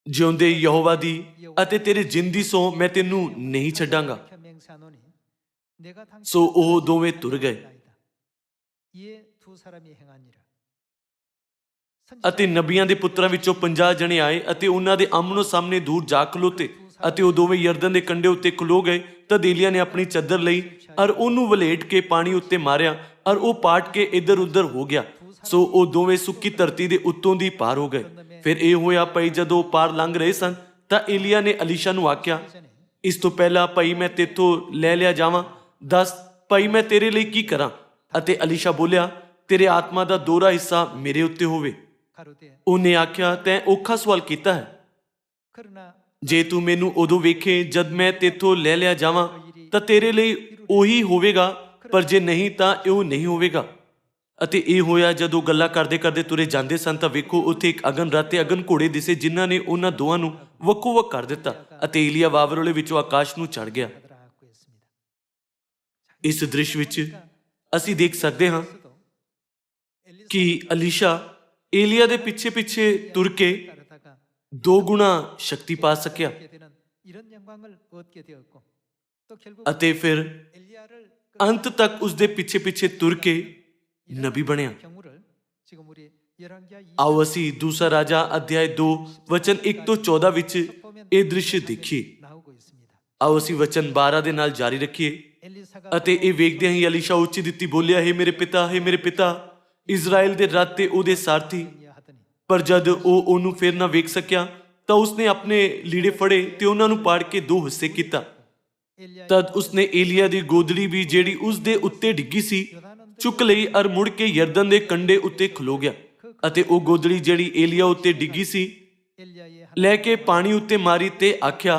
ਜਿਉਂਦੇ ਯਹੋਵਾ ਦੀ ਅਤੇ ਤੇਰੇ ਜਿੰਦ ਦੀ ਸਹੁੰ, ਮੈਂ ਤੈਨੂੰ ਨਹੀਂ ਛੱਡਾਂਗਾ। ਸੋ ਉਹ ਦੋਵੇਂ ਤੁਰ ਗਏ। ਅਤੇ ਨਬੀਆਂ ਦੇ ਪੁੱਤਰਾਂ ਵਿੱਚੋਂ 50 ਜਣੇ ਆਏ ਅਤੇ ਉਹਨਾਂ ਦੇ ਆਮਣੋ ਸਾਹਮਣੇ ਦੂਰ ਜਾ ਖਲੋਤੇ ਅਤੇ ਉਹ ਦੋਵੇਂ ਯਰਦਨ ਦੇ ਕੰਢੇ ਉੱਤੇ ਖਲੋ ਗਏ। ਤਦ ਏਲੀਆ ਨੇ ਆਪਣੀ ਚੱਦਰ ਲਈ ਔਰ ਉਹਨੂੰ ਵਲੇਟ ਕੇ ਪਾਣੀ ਉੱਤੇ ਮਾਰਿਆ ਔਰ ਉਹ ਪਾਟ ਕੇ ਇੱਧਰ ਉੱਧਰ ਹੋ ਗਿਆ। ਸੋ ਉਹ ਦੋਵੇਂ ਸੁੱਕੀ ਧਰਤੀ ਦੇ ਉੱਤੋਂ ਦੀ ਪਾਰ ਹੋ ਗਏ। ਫਿਰ ਇਹ ਹੋਇਆ ਭਾਈ ਜਦੋਂ ਉਹ ਪਾਰ ਲੰਘ ਰਹੇ ਸਨ ਤਾਂ ਏਲੀਆ ਨੇ ਅਲੀਸ਼ਾ ਨੂੰ ਆਖਿਆ, ਇਸ ਤੋਂ ਪਹਿਲਾਂ ਭਾਈ ਮੈਂ ਤੇਥੋਂ ਲੈ ਲਿਆ ਜਾਵਾਂ, ਦੱਸ ਭਾਈ ਮੈਂ ਤੇਰੇ ਲਈ ਕੀ ਕਰਾਂ। ਅਤੇ ਅਲੀਸ਼ਾ ਬੋਲਿਆ, ਤੇਰੇ ਆਤਮਾ ਦਾ ਦੋਹਰਾ ਹਿੱਸਾ ਮੇਰੇ ਉੱਤੇ ਹੋਵੇ। ਉਹਨੇ ਆਖਿਆ, ਤੈਂ ਔਖਾ ਸਵਾਲ ਕੀਤਾ ਹੈ। ਜੇ ਤੂੰ ਮੈਨੂੰ ਉਦੋਂ ਵੇਖੇ ਜਦ ਮੈਂ ਤੇਥੋਂ ਲੈ ਲਿਆ ਜਾਵਾਂ ਤਾਂ ਤੇਰੇ ਲਈ ਉਹੀ ਹੋਵੇਗਾ, ਪਰ ਜੇ ਨਹੀਂ ਤਾਂ ਇਹ ਨਹੀਂ ਹੋਵੇਗਾ। ਅਤੇ ਇਹ ਹੋਇਆ ਜਦੋਂ ਗੱਲਾਂ ਕਰਦੇ ਕਰਦੇ ਤੁਰੇ ਜਾਂਦੇ ਸਨ ਤਾਂ ਵੇਖੋ ਉੱਥੇ ਇੱਕ ਅਗਨ ਰੱਥ ਤੇ ਅਗਨ ਘੋੜੇ ਦਿਸੇ, ਜਿਨ੍ਹਾਂ ਨੇ ਉਹਨਾਂ ਦੋਵਾਂ ਨੂੰ ਵੱਖੋ ਵੱਖ ਕਰ ਦਿੱਤਾ ਅਤੇ ਏਲੀਆ ਵਾਵਰੋਲੇ ਵਿੱਚੋਂ ਆਕਾਸ਼ ਨੂੰ ਚੜ੍ਹ ਗਿਆ। ਇਸ ਦ੍ਰਿਸ਼ ਵਿੱਚ ਅਸੀਂ ਦੇਖ ਸਕਦੇ ਹਾਂ ਕਿ ਅਲੀਸ਼ਾ ਏਲੀਆ ਦੇ ਪਿੱਛੇ ਪਿੱਛੇ ਤੁਰ ਕੇ 2 ਗੁਣਾ ਸ਼ਕਤੀ ਪਾ ਸਕਿਆ ਅਤੇ ਫਿਰ ਅੰਤ ਤੱਕ ਉਸਦੇ ਪਿੱਛੇ ਪਿੱਛੇ ਤੁਰ ਕੇ ਨਬੀ ਬਣਿਆ। ਆਓ ਅਸੀਂ ਦੂਸਰਾ ਰਾਜਾ ਅਧਿਆਇ 2 ਵਚਨ 1 ਤੋਂ 14 ਵਿੱਚ ਇਹ ਦ੍ਰਿਸ਼ ਦੇਖੀਏ। ਆਓ ਅਸੀਂ ਵਚਨ 12 ਦੇ ਨਾਲ ਜਾਰੀ ਰੱਖੀਏ ਅਤੇ ਇਹ ਵੇਖਦੇ ਹੀ ਅਲੀਸ਼ਾ ਉੱਚੀ ਦਿੱਤੀ ਬੋਲਿਆ, ਹੈ ਮੇਰੇ ਪਿਤਾ, ਹੈ ਮੇਰੇ ਪਿਤਾ, ਇਜ਼ਰਾਈਲ ਦੇ ਰੱਥ ਤੇ ਉਹਦੇ ਸਾਰਥੀ। ਪਰ ਜਦ ਉਹ ਉਹਨੂੰ ਫਿਰ ਨਾ ਵੇਖ ਸਕਿਆ ਤਾਂ ਉਸਨੇ ਆਪਣੇ ਲੀੜੇ ਫੜੇ ਤੇ ਉਹਨਾਂ ਨੂੰ ਪਾੜ ਕੇ 2 ਹਿੱਸੇ ਕੀਤਾ। ਤਦ ਉਸਨੇ ਏਲੀਆ ਦੀ ਗੋਦੜੀ ਵੀ ਜਿਹੜੀ ਉਸਦੇ ਉੱਤੇ ਡਿੱਗੀ ਸੀ ਚੁੱਕ ਲਈ ਔਰ ਮੁੜ ਕੇ ਯਰਦਨ ਦੇ ਕੰਢੇ ਉੱਤੇ ਖਲੋ ਗਿਆ ਅਤੇ ਉਹ ਗੋਦੜੀ ਜਿਹੜੀ ਏਲੀਆ ਉੱਤੇ ਡਿੱਗੀ ਸੀ ਲੈ ਕੇ ਪਾਣੀ ਉੱਤੇ ਮਾਰੀ ਤੇ ਆਖਿਆ,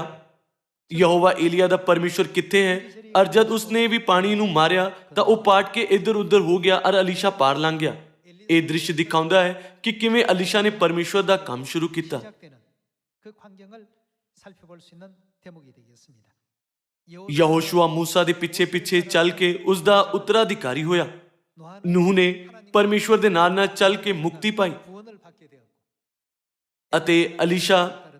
ਯਹੋਵਾ ਏਲੀਆ ਦਾ ਪਰਮੇਸ਼ਵਰ ਕਿੱਥੇ ਹੈ। ਔਰ ਜਦ ਉਸਨੇ ਵੀ ਪਾਣੀ ਨੂੰ ਮਾਰਿਆ ਤਾਂ ਉਹ ਪਾਟ ਕੇ ਇੱਧਰ ਉੱਧਰ ਹੋ ਗਿਆ ਔਰ ਅਲੀਸ਼ਾ ਪਾਰ ਲੰਘ ਗਿਆ। ਇਹ ਦ੍ਰਿਸ਼ ਦਿਖਾਉਂਦਾ ਹੈ ਕਿ ਕਿਵੇਂ ਅਲੀਸ਼ਾ ਨੇ ਪਰਮੇਸ਼ਵਰ ਦਾ ਕੰਮ ਸ਼ੁਰੂ ਕੀਤਾ। ਯਹੋਸ਼ੂਆ ਮੂਸਾ ਦੇ ਪਿੱਛੇ ਪਿੱਛੇ ਚੱਲ ਕੇ ਉਸ ਦਾ ਉੱਤਰਾਧਿਕਾਰੀ ਹੋਇਆ। ਨੂਹ ਨੇ ਪਰਮੇਸ਼ਵਰ ਦੇ ਨਾਲ ਨਾਲ ਚੱਲ ਕੇ ਮੁਕਤੀ ਪਾਈ ਅਤੇ ਅਲੀਸ਼ਾ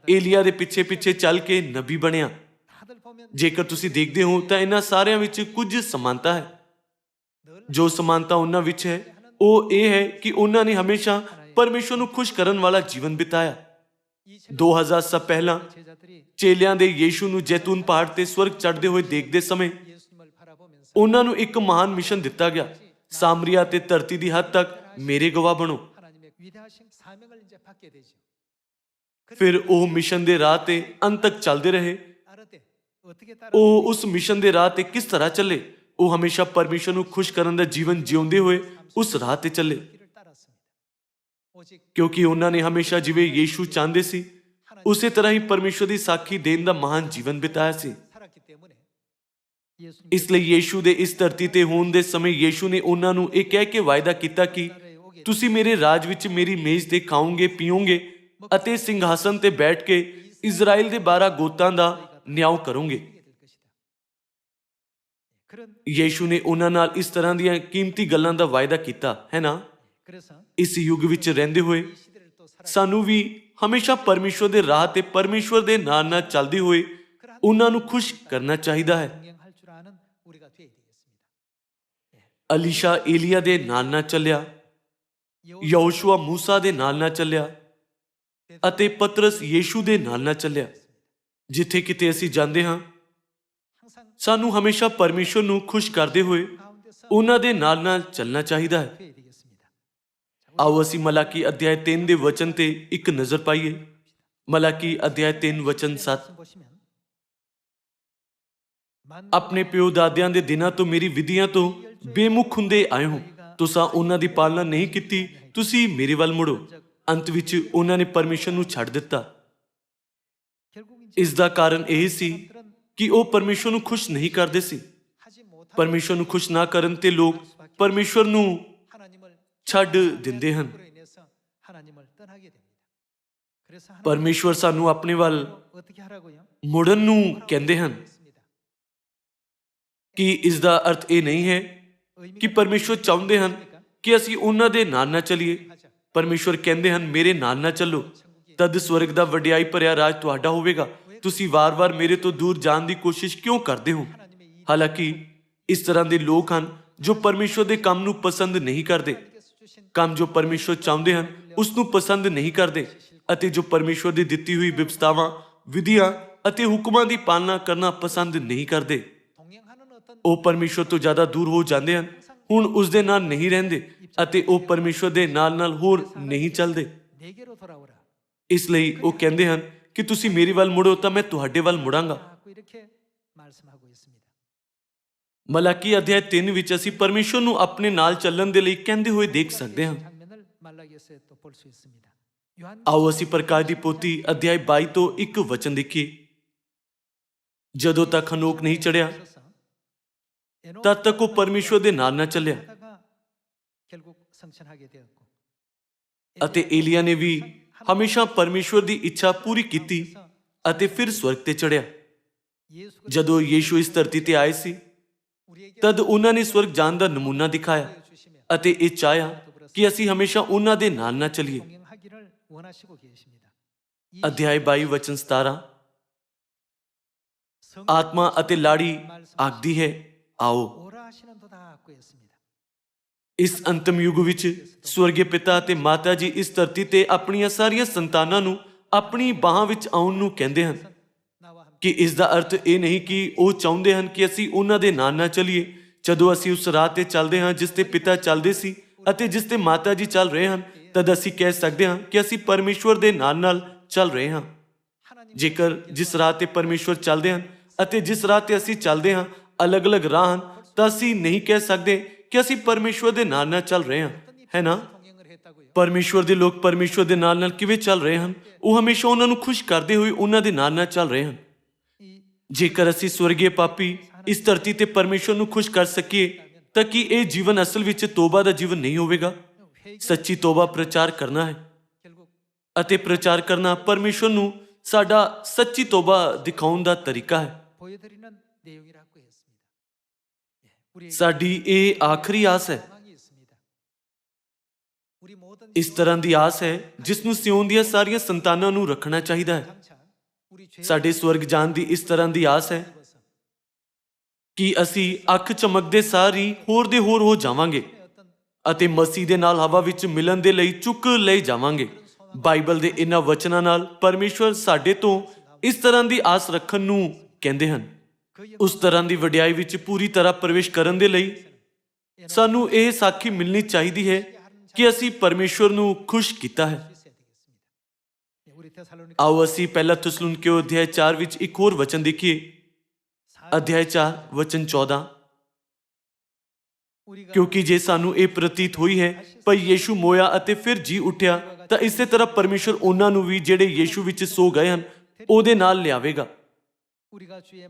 ਏਲੀਆ ਦੇ ਪਿੱਛੇ ਪਿੱਛੇ ਚੱਲ ਕੇ ਨਬੀ ਬਣਿਆ। ਜੇਕਰ ਤੁਸੀਂ ਦੇਖਦੇ ਹੋ ਤਾਂ ਇਹਨਾਂ ਸਾਰਿਆਂ ਵਿੱਚ ਕੁਝ ਸਮਾਨਤਾ ਹੈ। ਜੋ ਸਮਾਨਤਾ ਉਹਨਾਂ ਵਿੱਚ ਹੈ ਉਹ ਇਹ ਹੈ ਕਿ ਉਹਨਾਂ ਨੇ ਹਮੇਸ਼ਾ ਪਰਮੇਸ਼ਵਰ ਨੂੰ ਖੁਸ਼ ਕਰਨ ਵਾਲਾ ਜੀਵਨ ਬਿਤਾਇਆ। 2000 ਸਾਲ ਪਹਿਲਾਂ ਚੇਲਿਆਂ ਦੇ ਯੀਸ਼ੂ ਨੂੰ ਜੈਤੂਨ ਪਹਾੜ ਤੇ ਸਵਰਗ ਚੜ੍ਹਦੇ ਹੋਏ ਦੇਖਦੇ ਸਮੇਂ ਉਹਨਾਂ ਨੂੰ ਇੱਕ ਮਹਾਨ ਮਿਸ਼ਨ ਦਿੱਤਾ ਗਿਆ, ਸਾਮਰੀਆ ਤੇ ਧਰਤੀ ਦੀ ਹੱਦ ਤੱਕ ਮੇਰੇ ਗਵਾਹ ਬਣੋ। ਫਿਰ ਉਹ ਮਿਸ਼ਨ ਦੇ ਰਾਹ ਤੇ ਅੰਤ ਤੱਕ ਚੱਲਦੇ ਰਹੇ। ਉਹ ਉਸ ਮਿਸ਼ਨ ਦੇ ਰਾਹ ਤੇ ਕਿਸ ਤਰ੍ਹਾਂ ਚੱਲੇ? ਉਹ ਹਮੇਸ਼ਾ ਪਰਮੇਸ਼ਰ ਨੂੰ ਖੁਸ਼ ਕਰਨ ਦਾ ਜੀਵਨ ਜਿਉਂਦੇ ਹੋਏ ਉਸ ਰਾਹ ਤੇ ਚੱਲੇ, ਕਿਉਂਕਿ ਉਹਨਾਂ ਨੇ ਹਮੇਸ਼ਾ ਜਿਵੇਂ ਯੀਸ਼ੂ ਚਾਹੁੰਦੇ ਸੀ ਉਸੇ ਤਰ੍ਹਾਂ ਹੀ ਪਰਮੇਸ਼ਰ ਦੀ ਸਾਖੀ ਦੇਣ ਦਾ ਮਹਾਨ ਜੀਵਨ ਬਿਤਾਇਆ ਸੀ। ਇਸ ਲਈ ਯੀਸ਼ੂ ਦੇ ਇਸ ਧਰਤੀ ਤੇ ਹੋਣ ਦੇ ਸਮੇਂ ਯੀਸ਼ੂ ਨੇ ਉਹਨਾਂ ਨੂੰ ਇਹ ਕਹਿ ਕੇ ਵਾਅਦਾ ਕੀਤਾ ਕਿ ਤੁਸੀਂ ਮੇਰੇ ਰਾਜ ਵਿੱਚ ਮੇਰੀ ਮੇਜ਼ ਤੇ ਖਾਓਗੇ ਪੀਓਗੇ ਅਤੇ ਸਿੰਘਾਸਨ ਤੇ ਬੈਠ ਕੇ ਇਜ਼ਰਾਈਲ ਦੇ 12 ਗੋਤਾਂ ਦਾ ਨਿਆਂ ਕਰੋਗੇ। ਯੀਸ਼ੂ ਨੇ ਉਹਨਾਂ ਨਾਲ ਇਸ ਤਰ੍ਹਾਂ ਦੀਆਂ ਕੀਮਤੀ ਗੱਲਾਂ ਦਾ ਵਾਅਦਾ ਕੀਤਾ ਹੈ ਨਾ। ਇਸ ਯੁੱਗ ਵਿੱਚ ਰਹਿੰਦੇ ਹੋਏ ਸਾਨੂੰ ਵੀ ਹਮੇਸ਼ਾ ਪਰਮੇਸ਼ਵਰ ਦੇ ਰਾਹ ਤੇ ਪਰਮੇਸ਼ਵਰ ਦੇ ਨਾਲ ਚੱਲਦੇ ਹੋਏ ਉਹਨਾਂ ਨੂੰ ਖੁਸ਼ ਕਰਨਾ ਚਾਹੀਦਾ ਹੈ। ਅਲੀਸ਼ਾ ਏਲੀਆ ਦੇ ਨਾਲ ਚੱਲਿਆ, ਯਹੋਸ਼ੂਆ ਮੂਸਾ ਦੇ ਨਾਲ ਚੱਲਿਆ ਅਤੇ ਪਤਰਸ ਯੀਸ਼ੂ ਦੇ ਨਾਲ ਚੱਲਿਆ। ਜਿੱਥੇ ਕਿਤੇ ਅਸੀਂ ਜਾਂਦੇ ਹਾਂ ਸਾਨੂੰ ਹਮੇਸ਼ਾ ਪਰਮੇਸ਼ਵਰ ਨੂੰ ਖੁਸ਼ ਕਰਦੇ ਹੋਏ ਉਹਨਾਂ ਦੇ ਨਾਲ ਚੱਲਣਾ ਚਾਹੀਦਾ ਹੈ। ਆਓ ਅਸੀਂ ਮਲਾਕੀ ਅਧਿਆਇ 3 ਦੇ ਵਚਨ ਤੇ ਇੱਕ ਨਜ਼ਰ ਪਾਈਏ। ਮਲਾਕੀ ਅਧਿਆਇ 3 ਵਚਨ 7। ਆਪਣੇ ਪਿਓ ਦਾਦਿਆਂ ਦੇ ਦਿਨਾਂ ਤੋਂ ਮੇਰੀ ਵਿਧੀਆਂ ਤੋਂ ਬੇਮੁਖ ਹੁੰਦੇ ਆਏ ਹੋ, ਤੁਸੀਂ ਉਹਨਾਂ ਦੀ ਪਾਲਣਾ ਨਹੀਂ ਕੀਤੀ, ਤੁਸੀਂ ਮੇਰੇ ਵੱਲ ਮੁੜੋ। ਅੰਤ ਵਿੱਚ ਉਹਨਾਂ ਨੇ ਪਰਮੇਸ਼ਰ ਨੂੰ ਛੱਡ ਦਿੱਤਾ। ਇਸ ਦਾ ਕਾਰਨ ਇਹ ਸੀ ਕਿ ਉਹ ਪਰਮੇਸ਼ਰ ਨੂੰ ਖੁਸ਼ ਨਹੀਂ ਕਰਦੇ ਸੀ। ਪਰਮੇਸ਼ਰ ਨੂੰ ਖੁਸ਼ ਨਾ ਕਰਨ ਤੇ ਲੋਕ ਪਰਮੇਸ਼ਰ ਨੂੰ ਛੱਡ ਦਿੰਦੇ ਹਨ। ਪਰਮੇਸ਼ਵਰ ਸਾਨੂੰ ਆਪਣੇ ਵੱਲ ਮੁੜਨ ਨੂੰ ਕਹਿੰਦੇ ਹਨ। ਕਿ ਇਸ ਦਾ ਅਰਥ ਇਹ ਨਹੀਂ ਹੈ ਕਿ ਪਰਮੇਸ਼ਵਰ ਚਾਹੁੰਦੇ ਹਨ ਕਿ ਅਸੀਂ ਉਹਨਾਂ ਦੇ ਨਾਲ ਚੱਲੀਏ। ਪਰਮੇਸ਼ਵਰ ਕਹਿੰਦੇ ਹਨ ਮੇਰੇ ਨਾਲ ਚੱਲੋ, ਤਦ ਸਵਰਗ ਦਾ ਵਡਿਆਈ ਭਰਿਆ ਰਾਜ ਤੁਹਾਡਾ ਹੋਵੇਗਾ। ਤੁਸੀਂ ਵਾਰ-ਵਾਰ ਮੇਰੇ ਤੋਂ ਦੂਰ ਜਾਣ ਦੀ ਕੋਸ਼ਿਸ਼ ਕਿਉਂ ਕਰਦੇ ਹੋ? ਹਾਲਾਂਕਿ ਇਸ ਤਰ੍ਹਾਂ ਦੇ ਲੋਕ ਹਨ ਜੋ ਪਰਮੇਸ਼ਵਰ ਦੇ ਕੰਮ ਨੂੰ ਪਸੰਦ ਨਹੀਂ ਕਰਦੇ। ਕੰਮ ਜੋ ਪਰਮੇਸ਼ਵਰ ਚਾਹੁੰਦੇ ਹਨ ਉਸ ਨੂੰ ਪਸੰਦ ਨਹੀਂ ਕਰਦੇ ਅਤੇ ਜੋ ਪਰਮੇਸ਼ਵਰ ਦੀ ਦਿੱਤੀ ਹੋਈ ਵਿਵਸਥਾਵਾਂ, ਵਿਧੀਆਂ ਅਤੇ ਹੁਕਮਾਂ ਦੀ ਪਾਲਣਾ ਕਰਨਾ ਪਸੰਦ ਨਹੀਂ ਕਰਦੇ। ਉਹ ਪਰਮੇਸ਼ਵਰ ਤੋਂ ਜ਼ਿਆਦਾ ਦੂਰ ਹੋ ਜਾਂਦੇ ਹਨ, ਹੁਣ ਉਸ ਦੇ ਨਾਲ ਨਹੀਂ ਰਹਿੰਦੇ ਅਤੇ ਉਹ ਪਰਮੇਸ਼ਵਰ ਦੇ ਨਾਲ ਹੋਰ ਨਹੀਂ ਚੱਲਦੇ। ਇਸ ਲਈ ਉਹ ਕਹਿੰਦੇ ਹਨ ਕਿ ਤੁਸੀਂ ਮੇਰੇ ਵੱਲ ਮੁੜੋ ਤਾਂ ਮੈਂ ਤੁਹਾਡੇ ਵੱਲ ਮੁੜਾਂਗਾ। ਮਲਾਕੀ ਅਧਿਆਇ 3 ਵਿੱਚ ਅਸੀਂ ਪਰਮੇਸ਼ਵਰ ਨੂੰ ਆਪਣੇ ਨਾਲ ਚੱਲਣ ਦੇ ਲਈ ਕਹਿੰਦੇ ਹੋਏ ਦੇਖ ਸਕਦੇ ਹਾਂ। ਆਓ ਅਸੀਂ ਪ੍ਰਕਾਸ਼ ਦੀ ਪੋਥੀ ਅਧਿਆਇ 22 ਤੋਂ ਇੱਕ ਵਚਨ ਦੇਖੀਏ। ਜਦੋਂ ਤੱਕ ਹਨੋਕ ਨਹੀਂ ਚੜਿਆ ਤਦ ਤੱਕ ਉਹ ਪਰਮੇਸ਼ਵਰ ਦੇ ਨਾਲ ਚੱਲਿਆ ਅਤੇ ਏਲੀਆ ਨੇ ਵੀ ਹਮੇਸ਼ਾ ਪਰਮੇਸ਼ਵਰ ਦੀ ਇੱਛਾ ਪੂਰੀ ਕੀਤੀ ਅਤੇ ਫਿਰ ਸਵਰਗ ਤੇ ਚੜਿਆ। ਜਦੋਂ ਯੀਸ਼ੂ ਇਸ ਧਰਤੀ ਤੇ ਆਏ ਸੀ ਤਦ ਉਹਨਾਂ ਨੇ ਸਵਰਗ ਜਾਣ ਦਾ ਨਮੂਨਾ ਦਿਖਾਇਆ ਅਤੇ ਇਹ ਚਾਹਿਆ ਕਿ ਅਸੀਂ ਹਮੇਸ਼ਾ ਉਹਨਾਂ ਦੇ ਨਾਲ ਚੱਲੀਏ। ਅਧਿਆਇ 22 ਵਚਨ 17। ਆਤਮਾ ਅਤੇ ਲਾੜੀ ਆਖਦੀ ਹੈ ਆਓ। ਇਸ ਅੰਤਮ ਯੁੱਗ ਵਿੱਚ ਸਵਰਗੀ ਪਿਤਾ ਅਤੇ ਮਾਤਾ ਜੀ ਇਸ ਧਰਤੀ ਤੇ ਆਪਣੀਆਂ ਸਾਰੀਆਂ ਸੰਤਾਨਾਂ ਨੂੰ ਆਪਣੀ ਬਾਹਾਂ ਵਿੱਚ ਆਉਣ ਨੂੰ ਕਹਿੰਦੇ ਹਨ। ਕਿ ਇਸ ਦਾ ਅਰਥ ਇਹ ਨਹੀਂ ਕਿ ਉਹ ਚਾਹੁੰਦੇ ਹਨ ਕਿ ਅਸੀਂ ਉਹਨਾਂ ਦੇ ਨਾਲ ਚੱਲੀਏ। ਜਦੋਂ ਅਸੀਂ ਉਸ ਰਾਹ ਤੇ ਚੱਲਦੇ ਹਾਂ ਜਿਸ ਤੇ ਪਿਤਾ ਚੱਲਦੇ ਸੀ ਅਤੇ ਜਿਸ ਤੇ ਮਾਤਾ ਜੀ ਚੱਲ ਰਹੇ ਹਨ ਤਦ ਅਸੀਂ ਕਹਿ ਸਕਦੇ ਹਾਂ ਕਿ ਅਸੀਂ ਪਰਮੇਸ਼ਵਰ ਦੇ ਨਾਲ ਚੱਲ ਰਹੇ ਹਾਂ। ਜੇਕਰ ਜਿਸ ਰਾਹ ਤੇ ਪਰਮੇਸ਼ਵਰ ਚੱਲਦੇ ਹਨ ਅਤੇ ਜਿਸ ਰਾਹ ਤੇ ਅਸੀਂ ਚੱਲਦੇ ਹਾਂ ਅਲੱਗ-ਅਲੱਗ ਰਾਹ ਹਨ ਤਾਂ ਅਸੀਂ ਨਹੀਂ ਕਹਿ ਸਕਦੇ ਕਿ ਅਸੀਂ ਪਰਮੇਸ਼ਵਰ ਦੇ ਨਾਲ ਚੱਲ ਰਹੇ ਹਾਂ, ਹੈ ਨਾ। ਪਰਮੇਸ਼ਵਰ ਦੇ ਲੋਕ ਪਰਮੇਸ਼ਵਰ ਦੇ ਨਾਲ ਕਿਵੇਂ ਚੱਲ ਰਹੇ ਹਨ? ਉਹ ਹਮੇਸ਼ਾ ਉਹਨਾਂ ਨੂੰ ਖੁਸ਼ ਕਰਦੇ ਹੋਏ ਉਹਨਾਂ ਦੇ ਨਾਲ ਚੱਲ ਰਹੇ ਹਨ। ਜੇਕਰ ਅਸੀਂ ਸਵਰਗੀ ਪਾਪੀ ਇਸ ਧਰਤੀ ਤੇ ਪਰਮੇਸ਼ਵਰ ਨੂੰ ਖੁਸ਼ ਕਰ ਸਕੀਏ ਤਾਂ ਕੀ ਇਹ ਜੀਵਨ ਅਸਲ ਵਿੱਚ ਤੋਬਾ ਦਾ ਜੀਵਨ ਨਹੀਂ ਹੋਵੇਗਾ? ਸੱਚੀ ਤੋਬਾ ਪ੍ਰਚਾਰ ਕਰਨਾ ਹੈ ਅਤੇ ਪ੍ਰਚਾਰ ਕਰਨਾ ਪਰਮੇਸ਼ਵਰ ਨੂੰ ਸਾਡਾ ਸੱਚੀ ਤੋਬਾ ਦਿਖਾਉਣ ਦਾ ਤਰੀਕਾ ਹੈ। ਸਾਡੀ ਇਹ ਆਖਰੀ ਆਸ ਹੈ। ਇਸ ਤਰ੍ਹਾਂ ਦੀ ਆਸ ਹੈ ਜਿਸ ਨੂੰ ਸਿਓਨ ਦੀਆਂ ਸਾਰੀਆਂ ਸੰਤਾਨਾਂ ਨੂੰ ਰੱਖਣਾ ਚਾਹੀਦਾ ਹੈ। ਸਾਡੇ ਸਵਰਗ ਜਾਣ ਦੀ ਇਸ ਤਰ੍ਹਾਂ ਦੀ ਆਸ ਹੈ ਕਿ ਅਸੀਂ ਅੱਖ ਚਮਕਦੇ ਸਾਰ ਹੀ ਹੋਰ ਦੇ ਹੋਰ ਹੋ ਜਾਵਾਂਗੇ ਅਤੇ ਮਸੀਹ ਦੇ ਨਾਲ ਹਵਾ ਵਿੱਚ ਮਿਲਣ ਦੇ ਲਈ ਚੁੱਕ ਲਈ ਜਾਵਾਂਗੇ। ਬਾਈਬਲ ਦੇ ਇਹਨਾਂ ਵਚਨਾਂ ਨਾਲ ਪਰਮੇਸ਼ਵਰ ਸਾਡੇ ਤੋਂ ਇਸ ਤਰ੍ਹਾਂ ਦੀ ਆਸ ਰੱਖਣ ਨੂੰ ਕਹਿੰਦੇ ਹਨ। ਉਸ ਤਰ੍ਹਾਂ ਦੀ ਵਡਿਆਈ ਵਿੱਚ ਪੂਰੀ ਤਰ੍ਹਾਂ ਪ੍ਰਵੇਸ਼ ਕਰਨ ਦੇ ਲਈ ਸਾਨੂੰ ਇਹ ਸਾਖੀ ਮਿਲਣੀ ਚਾਹੀਦੀ ਹੈ ਕਿ ਅਸੀਂ ਪਰਮੇਸ਼ਵਰ ਨੂੰ ਖੁਸ਼ ਕੀਤਾ ਹੈ। ਆਓ ਅਸੀਂ ਪਹਿਲਾ ਥੈਸਲੁਨੀਕੀਓ ਅਧਿਆਇ 4 ਵਿੱਚ ਇੱਕ ਹੋਰ ਵਚਨ ਦੇਖੀਏ। ਅਧਿਆਇ 4 ਵਚਨ 14। ਕਿਉਂਕਿ ਜੇ ਸਾਨੂੰ ਇਹ ਪ੍ਰਤੀਤ ਹੋਈ ਹੈ ਭਈ ਯੀਸ਼ੂ ਮੋਇਆ ਅਤੇ ਫਿਰ ਜੀ ਉੱਠਿਆ ਤਾਂ ਇਸੇ ਤਰ੍ਹਾਂ ਪਰਮੇਸ਼ਵਰ ਉਹਨਾਂ ਨੂੰ ਵੀ ਜਿਹੜੇ ਯੀਸ਼ੂ ਵਿੱਚ ਸੋ ਗਏ ਹਨ ਉਹਦੇ ਨਾਲ ਲਿਆਵੇਗਾ।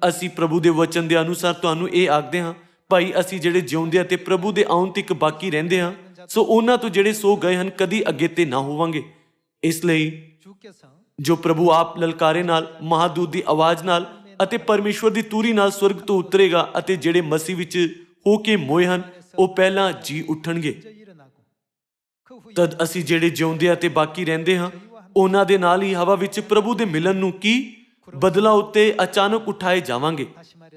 ਅਸੀਂ ਪ੍ਰਭੂ ਦੇ ਵਚਨ ਦੇ ਅਨੁਸਾਰ ਤੁਹਾਨੂੰ ਇਹ ਆਖਦੇ ਹਾਂ ਭਾਈ ਅਸੀਂ ਜਿਹੜੇ ਜਿਉਂਦੇ ਅਤੇ ਪ੍ਰਭੂ ਦੇ ਆਉਣ ਤੱਕ ਬਾਕੀ ਰਹਿੰਦੇ ਹਾਂ ਸੋ ਉਹਨਾਂ ਤੋਂ ਜਿਹੜੇ ਸੋ ਗਏ ਹਨ ਕਦੀ ਅੱਗੇ ਤੇ ਨਾ ਹੋਵਾਂਗੇ। ਇਸ ਲਈ ਜੋ ਪ੍ਰਭੂ ਆਪ ਲਲਕਾਰੇ ਨਾਲ, ਮਹਾਦੂਤ ਦੀ ਆਵਾਜ਼ ਨਾਲ ਅਤੇ ਪਰਮੇਸ਼ਵਰ ਦੀ ਤੂਰੀ ਨਾਲ ਸਵਰਗ ਤੋਂ ਉਤਰੇਗਾ ਅਤੇ ਜਿਹੜੇ ਮਸੀਹ ਵਿੱਚ ਹੋ ਕੇ ਮੋਏ ਹਨ ਉਹ ਪਹਿਲਾਂ ਜੀ ਉੱਠਣਗੇ। ਤਦ ਅਸੀਂ ਜਿਹੜੇ ਜਿਉਂਦੇ ਅਤੇ ਬਾਕੀ ਰਹਿੰਦੇ ਹਾਂ ਉਹਨਾਂ ਦੇ ਨਾਲ ਹੀ ਹਵਾ ਵਿੱਚ ਪ੍ਰਭੂ ਦੇ ਮਿਲਣ ਨੂੰ ਕੀ ਬਦਲਾਂ ਉੱਤੇ ਅਚਾਨਕ ਉਠਾਏ ਜਾਵਾਂਗੇ।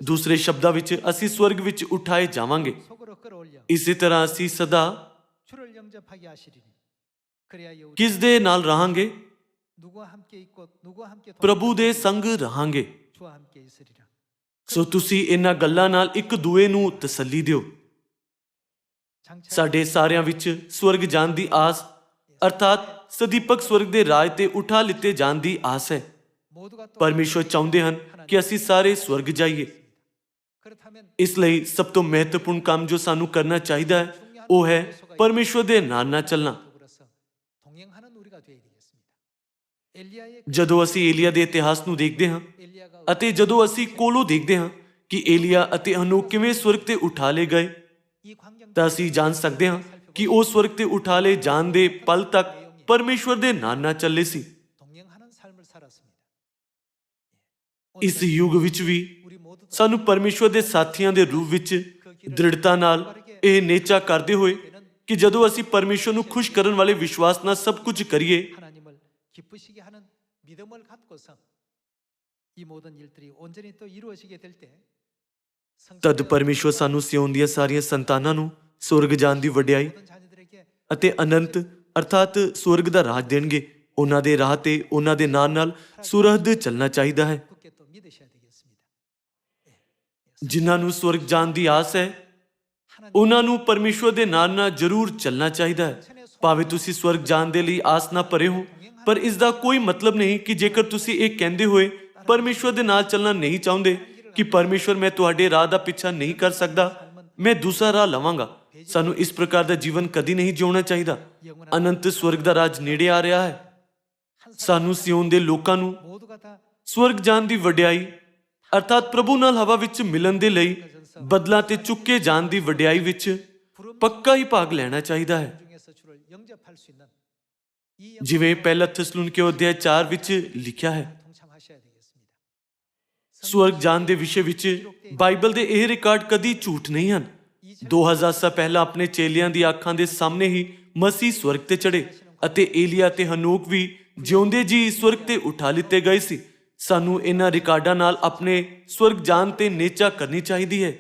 ਦੂਸਰੇ ਸ਼ਬਦਾਂ ਵਿੱਚ ਅਸੀਂ ਸਵਰਗ ਵਿੱਚ ਉਠਾਏ ਜਾਵਾਂਗੇ। ਇਸੇ ਤਰ੍ਹਾਂ ਅਸੀਂ ਸਦਾ ਕਿਸ ਦੇ ਨਾਲ ਰਹਾਂਗੇ? ਪ੍ਰਭੂ ਦੇ ਸੰਗ ਰਹਾਂਗੇ। ਸੋ ਤੁਸੀਂ ਇਹਨਾਂ ਗੱਲਾਂ ਨਾਲ ਇੱਕ ਦੂਏ ਨੂੰ ਤਸੱਲੀ ਦਿਓ। ਸਾਡੇ ਸਾਰਿਆਂ ਵਿੱਚ ਸਵਰਗ ਜਾਣ ਦੀ ਆਸ ਅਰਥਾਤ ਸਦੀਪਕ ਸਵਰਗ ਦੇ ਰਾਜ ਤੇ ਉਠਾ ਲਿੱਤੇ ਜਾਣ ਦੀ ਆਸ ਹੈ। ਪਰਮੇਸ਼ਵਰ ਚਾਹੁੰਦੇ ਹਨ ਕਿ ਅਸੀਂ ਸਾਰੇ ਸਵਰਗ ਜਾਈਏ। ਇਸ ਲਈ ਸਭ ਤੋਂ ਮਹੱਤਵਪੂਰਨ ਕੰਮ ਜੋ ਸਾਨੂੰ ਕਰਨਾ ਚਾਹੀਦਾ ਹੈ ਉਹ ਹੈ ਪਰਮੇਸ਼ਵਰ ਦੇ ਨਾਲ ਚੱਲਣਾ। ਜਦੋਂ ਅਸੀਂ ਏਲੀਆ ਦੇ ਇਤਿਹਾਸ ਨੂੰ ਦੇਖਦੇ ਹਾਂ ਅਤੇ ਜਦੋਂ ਅਸੀਂ ਕੋਲੋਂ ਦੇਖਦੇ ਹਾਂ ਕਿ ਏਲੀਆ ਅਤੇ ਹਨੋਕ ਕਿਵੇਂ ਸਵਰਗ ਤੇ ਉਠਾ ਲਏ ਗਏ, ਤਾਂ ਅਸੀਂ ਜਾਣ ਸਕਦੇ ਹਾਂ ਕਿ ਉਹ ਸਵਰਗ ਤੇ ਉਠਾ ਲਏ ਜਾਣ ਦੇ ਪਲ ਤੱਕ ਪਰਮੇਸ਼ਵਰ ਦੇ ਨਾਲ ਚੱਲੇ ਸੀ। ਇਸ ਯੁੱਗ ਵਿੱਚ ਵੀ ਸਾਨੂੰ ਪਰਮੇਸ਼ਵਰ ਦੇ ਸਾਥੀਆਂ ਦੇ ਰੂਪ ਵਿੱਚ ਦ੍ਰਿੜਤਾ ਨਾਲ ਇਹ ਨੇਚਾ ਕਰਦੇ ਹੋਏ ਕਿ ਜਦੋਂ ਅਸੀਂ ਪਰਮੇਸ਼ਵਰ ਨੂੰ ਖੁਸ਼ ਕਰਨ ਵਾਲੇ ਵਿਸ਼ਵਾਸ ਨਾਲ ਸਭ ਕੁਝ ਕਰੀਏ, ਤਦ ਪਰਮੇਸ਼ਵਰ ਸਾਨੂੰ ਸਿਓਨ ਦੀਆਂ ਸਾਰੀਆਂ ਸੰਤਾਨਾਂ ਨੂੰ ਸਵਰਗ ਜਾਣ ਦੀ ਵਡਿਆਈ ਅਤੇ ਅਨੰਤ ਅਰਥਾਤ ਸਵਰਗ ਦਾ ਰਾਜ ਦੇਣਗੇ। ਉਹਨਾਂ ਦੇ ਰਾਹ ਤੇ ਉਹਨਾਂ ਦੇ ਨਾਲ ਸੁਰਹਦ ਚੱਲਣਾ ਚਾਹੀਦਾ ਹੈ। ਜਿਨ੍ਹਾਂ ਨੂੰ ਸਵਰਗ ਜਾਣ ਦੀ ਆਸ ਹੈ ਉਹਨਾਂ ਨੂੰ ਪਰਮੇਸ਼ਵਰ ਦੇ ਨਾਲ ਜ਼ਰੂਰ ਚੱਲਣਾ ਚਾਹੀਦਾ ਹੈ। ਭਾਵੇਂ ਤੁਸੀਂ ਸਵਰਗ ਜਾਣ ਦੇ ਲਈ ਆਸ ਨਾ ਭਰੇ ਹੋ, ਪਰ ਇਸ ਦਾ ਕੋਈ ਮਤਲਬ ਨਹੀਂ ਕਿ ਜੇਕਰ ਤੁਸੀਂ ਇਹ ਕਹਿੰਦੇ ਹੋਏ ਪਰਮੇਸ਼ਵਰ ਦੇ ਨਾਲ ਚੱਲਣਾ ਨਹੀਂ ਚਾਹੁੰਦੇ ਕਿ ਪਰਮੇਸ਼ਵਰ ਮੈਂ ਤੁਹਾਡੇ ਰਾਹ ਦਾ ਪਿੱਛਾ ਨਹੀਂ ਕਰ ਸਕਦਾ, ਮੈਂ ਦੂਸਰਾ ਰਾਹ ਲਵਾਂਗਾ। ਸਾਨੂੰ ਇਸ ਪ੍ਰਕਾਰ ਦਾ ਜੀਵਨ ਕਦੀ ਨਹੀਂ ਜਿਉਣਾ ਚਾਹੀਦਾ। ਅਨੰਤ ਸਵਰਗ ਦਾ ਰਾਜ ਨੇੜੇ ਆ ਰਿਹਾ ਹੈ। ਸਾਨੂੰ ਸਿਓਨ ਦੇ ਲੋਕਾਂ ਨੂੰ ਸਵਰਗ ਜਾਣ ਦੀ ਵਡਿਆਈ ਅਰਥਾਤ ਪ੍ਰਭੂ ਨਾਲ ਹਵਾ ਵਿੱਚ ਮਿਲਣ ਦੇ ਲਈ ਬਦਲਾਂ ਤੇ ਚੁੱਕੇ ਜਾਣ ਦੀ ਵਡਿਆਈ ਵਿੱਚ ਪੱਕਾ ਹੀ ਭਾਗ ਲੈਣਾ ਚਾਹੀਦਾ ਹੈ। ਜਿਵੇਂ ਪਹਿਲਾ ਥੈਸਲੁਨੀਕੇ ਅਧਿਆਇ 4 ਵਿੱਚ ਲਿਖਿਆ ਹੈ। ਸਵਰਗ ਜਾਣ ਦੇ ਵਿਸ਼ੇ ਵਿੱਚ ਬਾਈਬਲ ਦੇ ਇਹ ਰਿਕਾਰਡ ਕਦੀ ਝੂਠ ਨਹੀਂ ਹਨ। 2000 ਸਾਲ ਪਹਿਲਾਂ ਆਪਣੇ ਚੇਲਿਆਂ ਦੀ ਅੱਖਾਂ ਦੇ ਸਾਹਮਣੇ ਹੀ ਮਸੀਹ ਸਵਰਗ ਤੇ ਚੜੇ ਅਤੇ ਏਲੀਆ ਤੇ ਹਨੋਕ ਵੀ ਜਿਉਂਦੇ ਜੀ ਸਵਰਗ ਤੇ ਉਠਾ ਲਿੱਤੇ ਗਏ ਸੀ। ਸਾਨੂੰ ਇਹਨਾਂ ਰਿਕਾਰਡਾਂ ਨਾਲ ਆਪਣੇ ਸਵਰਗ ਜਾਣ ਤੇ ਨੇਚਾ ਕਰਨੀ ਚਾਹੀਦੀ ਹੈ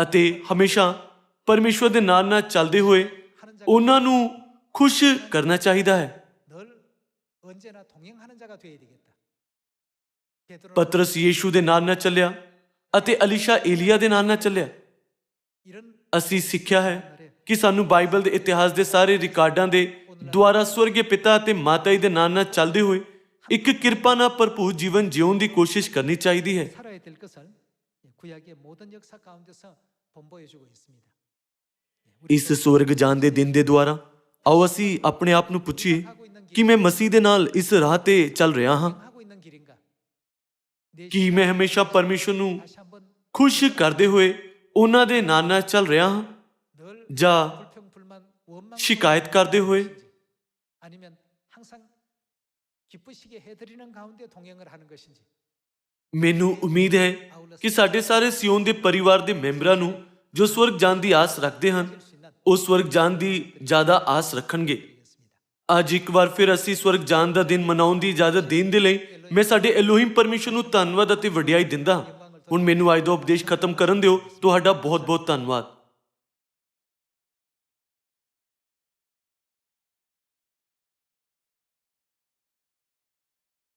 ਅਤੇ ਹਮੇਸ਼ਾ ਪਰਮੇਸ਼ਵਰ ਦੇ ਨਾਲ ਚੱਲਦੇ ਹੋਏ ਉਹਨਾਂ ਨੂੰ ਖੁਸ਼ ਕਰਨਾ ਚਾਹੀਦਾ ਹੈ। ਪਤਰਸ ਯੀਸ਼ੂ ਦੇ ਨਾਲ ਚੱਲਿਆ ਅਤੇ ਅਲੀਸ਼ਾ ਏਲੀਆ ਦੇ ਨਾਲ ਚੱਲਿਆ। ਅਸੀਂ ਸਿੱਖਿਆ ਹੈ ਕਿ ਸਾਨੂੰ ਬਾਈਬਲ ਦੇ ਇਤਿਹਾਸ ਦੇ ਸਾਰੇ ਰਿਕਾਰਡਾਂ ਦੇ ਦੁਆਰਾ ਸਵਰਗੀ ਪਿਤਾ ਅਤੇ ਮਾਤਾ ਜੀ ਦੇ ਨਾਲ ਚੱਲਦੇ ਹੋਏ ਇੱਕ ਕਿਰਪਾ ਨਾਲ ਭਰਪੂਰ ਜੀਵਨ ਜਿਉਣ ਦੀ ਕੋਸ਼ਿਸ਼ ਕਰਨੀ ਚਾਹੀਦੀ ਹੈ। ਇਸ ਸਵਰਗ ਜਾਣ ਦੇ ਦਿਨ ਦੇ ਦੁਆਰਾ ਆਓ ਅਸੀਂ ਆਪਣੇ ਆਪ ਨੂੰ ਪੁੱਛੀਏ ਕਿ ਮੈਂ ਮਸੀਹ ਦੇ ਨਾਲ ਇਸ ਰਾਹ ਤੇ ਚੱਲ ਰਿਹਾ ਹਾਂ। ਕੀ ਮੈਂ ਹਮੇਸ਼ਾ ਪਰਮੇਸ਼ਵਰ ਨੂੰ ਖੁਸ਼ ਕਰਦੇ ਹੋਏ ਉਹਨਾਂ ਦੇ ਨਾਲ ਚੱਲ ਰਿਹਾ ਹਾਂ ਜਾਂ ਸ਼ਿਕਾਇਤ ਕਰਦੇ ਹੋਏ? ਮੈਨੂੰ ਉਮੀਦ ਹੈ ਕਿ ਸਾਡੇ ਸਾਰੇ ਸਿਓਨ ਦੇ ਪਰਿਵਾਰ ਦੇ ਮੈਂਬਰਾਂ ਨੂੰ ਜੋ ਸਵਰਗ ਜਾਣ ਦੀ ਆਸ ਰੱਖਦੇ ਹਨ ਉਹ ਸਵਰਗ ਜਾਣ ਦੀ ਜ਼ਿਆਦਾ ਆਸ ਰੱਖਣਗੇ। ਅੱਜ ਇੱਕ ਵਾਰ ਫਿਰ ਅਸੀਂ ਸਵਰਗ ਜਾਣ ਦਾ ਦਿਨ ਮਨਾਉਣ ਦੀ ਇਜਾਜ਼ਤ ਦੇਣ ਦੇ ਲਈ ਮੈਂ ਸਾਡੇ ਐਲੋਹਿਮ ਪਰਮੇਸ਼ਵਰ ਨੂੰ ਧੰਨਵਾਦ ਅਤੇ ਵਡਿਆਈ ਦਿੰਦਾ ਹਾਂ। ਹੁਣ ਮੈਨੂੰ ਅੱਜ ਦਾ ਉਪਦੇਸ਼ ਖਤਮ ਕਰਨ ਦਿਓ। ਤੁਹਾਡਾ ਬਹੁਤ ਬਹੁਤ ਧੰਨਵਾਦ।